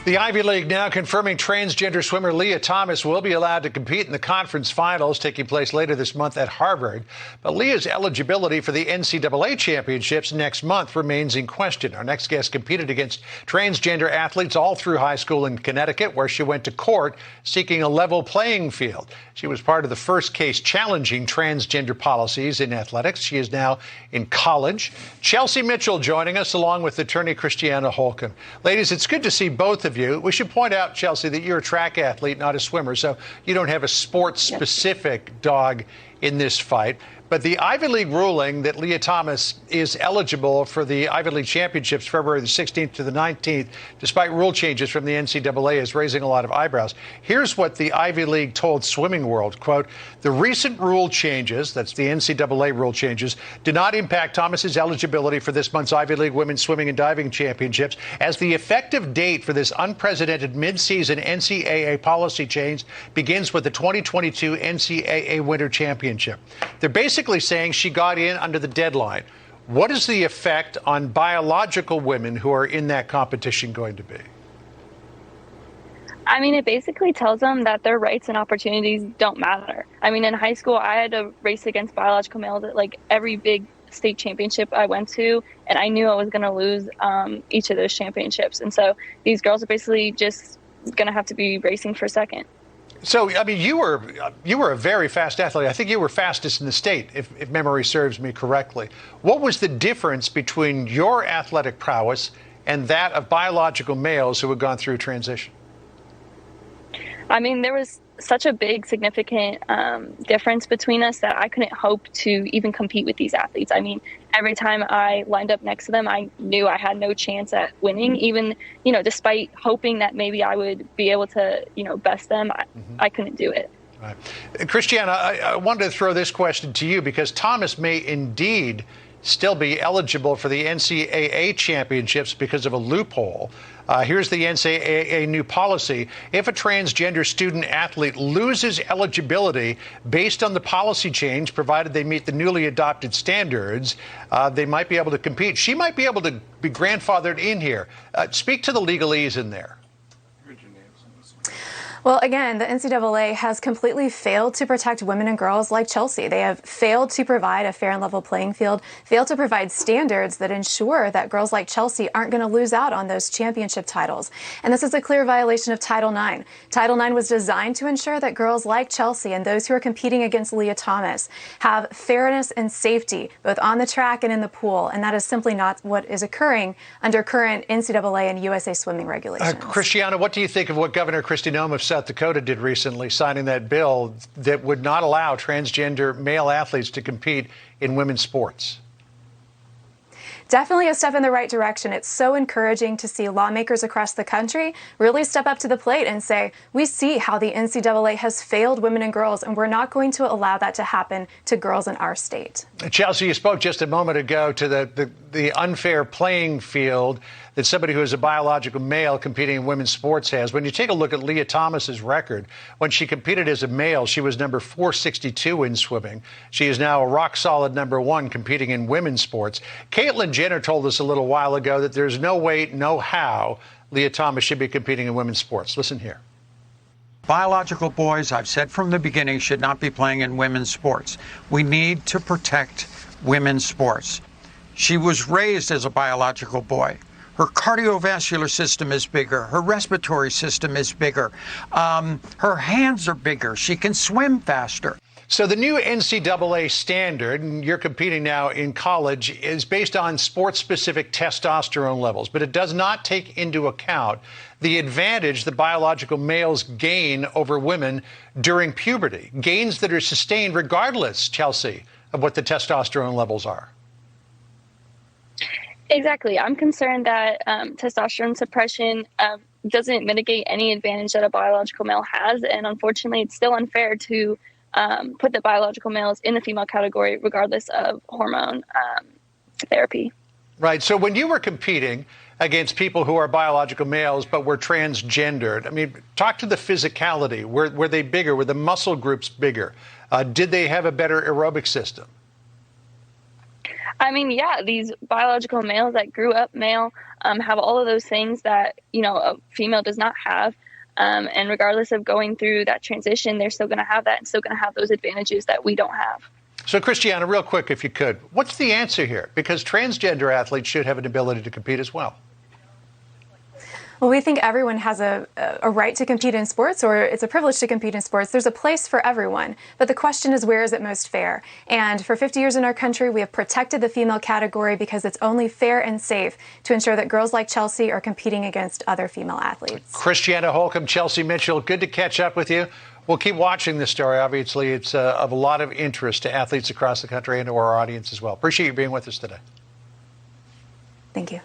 The Ivy League now confirming transgender swimmer Leah Thomas will be allowed to compete in the conference finals taking place later this month at Harvard. But Leah's eligibility for the NCAA championships next month remains in question. Our next guest competed against transgender athletes all through high school in Connecticut, where she went to court seeking a level playing field. She was part of the first case challenging transgender policies in athletics. She is now in college. Chelsea Mitchell joining us along with attorney Christiana Holcomb. Ladies, it's good to see both of you. We should point out, Chelsea, that you're a track athlete, not a swimmer, so you don't have a sports-specific dog in this fight. But the Ivy League ruling that Leah Thomas is eligible for the Ivy League championships February the 16th to the 19th, despite rule changes from the NCAA, is raising a lot of eyebrows. Here's what the Ivy League told Swimming World, quote, "The recent rule changes," that's the NCAA rule changes, "do not impact Thomas's eligibility for this month's Ivy League Women's Swimming and Diving Championships, as the effective date for this unprecedented mid-season NCAA policy change begins with the 2022 NCAA Winter Championship." They're basically saying she got in under the deadline. What is the effect on biological women who are in that competition going to be? I mean, it basically tells them that their rights and opportunities don't matter. I mean, in high school, I had to race against biological males at like every big state championship I went to, and I knew I was going to lose each of those championships. And so these girls are basically just going to have to be racing for second. So, I mean, you were a very fast athlete. I think you were fastest in the state, if memory serves me correctly. What was the difference between your athletic prowess and that of biological males who had gone through transition? I mean, there was such a big, significant difference between us that I couldn't hope to even compete with these athletes. I mean, every time I lined up next to them, I knew I had no chance at winning, even, despite hoping that maybe I would be able to, best them. I couldn't do it. Right. Christiana, I wanted to throw this question to you because Thomas may indeed still be eligible for the NCAA championships because of a loophole. Here's the NCAA new policy. If a transgender student athlete loses eligibility based on the policy change, provided they meet the newly adopted standards, they might be able to compete. She might be able to be grandfathered in here. Speak to the legalese in there. Well, again, the NCAA has completely failed to protect women and girls like Chelsea. They have failed to provide a fair and level playing field, failed to provide standards that ensure that girls like Chelsea aren't going to lose out on those championship titles. And this is a clear violation of Title IX. Title IX was designed to ensure that girls like Chelsea and those who are competing against Leah Thomas have fairness and safety, both on the track and in the pool. And that is simply not what is occurring under current NCAA and USA swimming regulations. Christiana, what do you think of what Governor Kristi Noem of South Dakota did recently, signing that bill that would not allow transgender male athletes to compete in women's sports? Definitely a step in the right direction. It's so encouraging to see lawmakers across the country really step up to the plate and say, we see how the NCAA has failed women and girls, and we're not going to allow that to happen to girls in our state. Chelsea, you spoke just a moment ago to the unfair playing field that somebody who is a biological male competing in women's sports has. When you take a look at Leah Thomas's record, when she competed as a male, she was number 462 in swimming. She is now a rock-solid number 1 competing in women's sports. Caitlyn Jenner told us a little while ago that there's no way, no how Leah Thomas should be competing in women's sports. Listen here. Biological boys, I've said from the beginning, should not be playing in women's sports. We need to protect women's sports. She was raised as a biological boy. Her cardiovascular system is bigger. Her respiratory system is bigger. Her hands are bigger. She can swim faster. So the new NCAA standard, and you're competing now in college, is based on sports-specific testosterone levels, but it does not take into account the advantage that biological males gain over women during puberty, gains that are sustained regardless, Chelsea, of what the testosterone levels are. Exactly. I'm concerned that testosterone suppression doesn't mitigate any advantage that a biological male has. And unfortunately, it's still unfair to put the biological males in the female category, regardless of hormone therapy. Right. So when you were competing against people who are biological males but were transgendered, I mean, talk to the physicality. Were they bigger? Were the muscle groups bigger? Did they have a better aerobic system? I mean, yeah, these biological males that grew up male have all of those things that, a female does not have. And regardless of going through that transition, they're still going to have that and still going to have those advantages that we don't have. So, Christiana, real quick, if you could, what's the answer here? Because transgender athletes should have an ability to compete as well. Well, we think everyone has a right to compete in sports, or it's a privilege to compete in sports. There's a place for everyone. But the question is, where is it most fair? And for 50 years in our country, we have protected the female category because it's only fair and safe to ensure that girls like Chelsea are competing against other female athletes. Christiana Holcomb, Chelsea Mitchell, good to catch up with you. We'll keep watching this story. Obviously, it's of a lot of interest to athletes across the country and to our audience as well. Appreciate you being with us today. Thank you.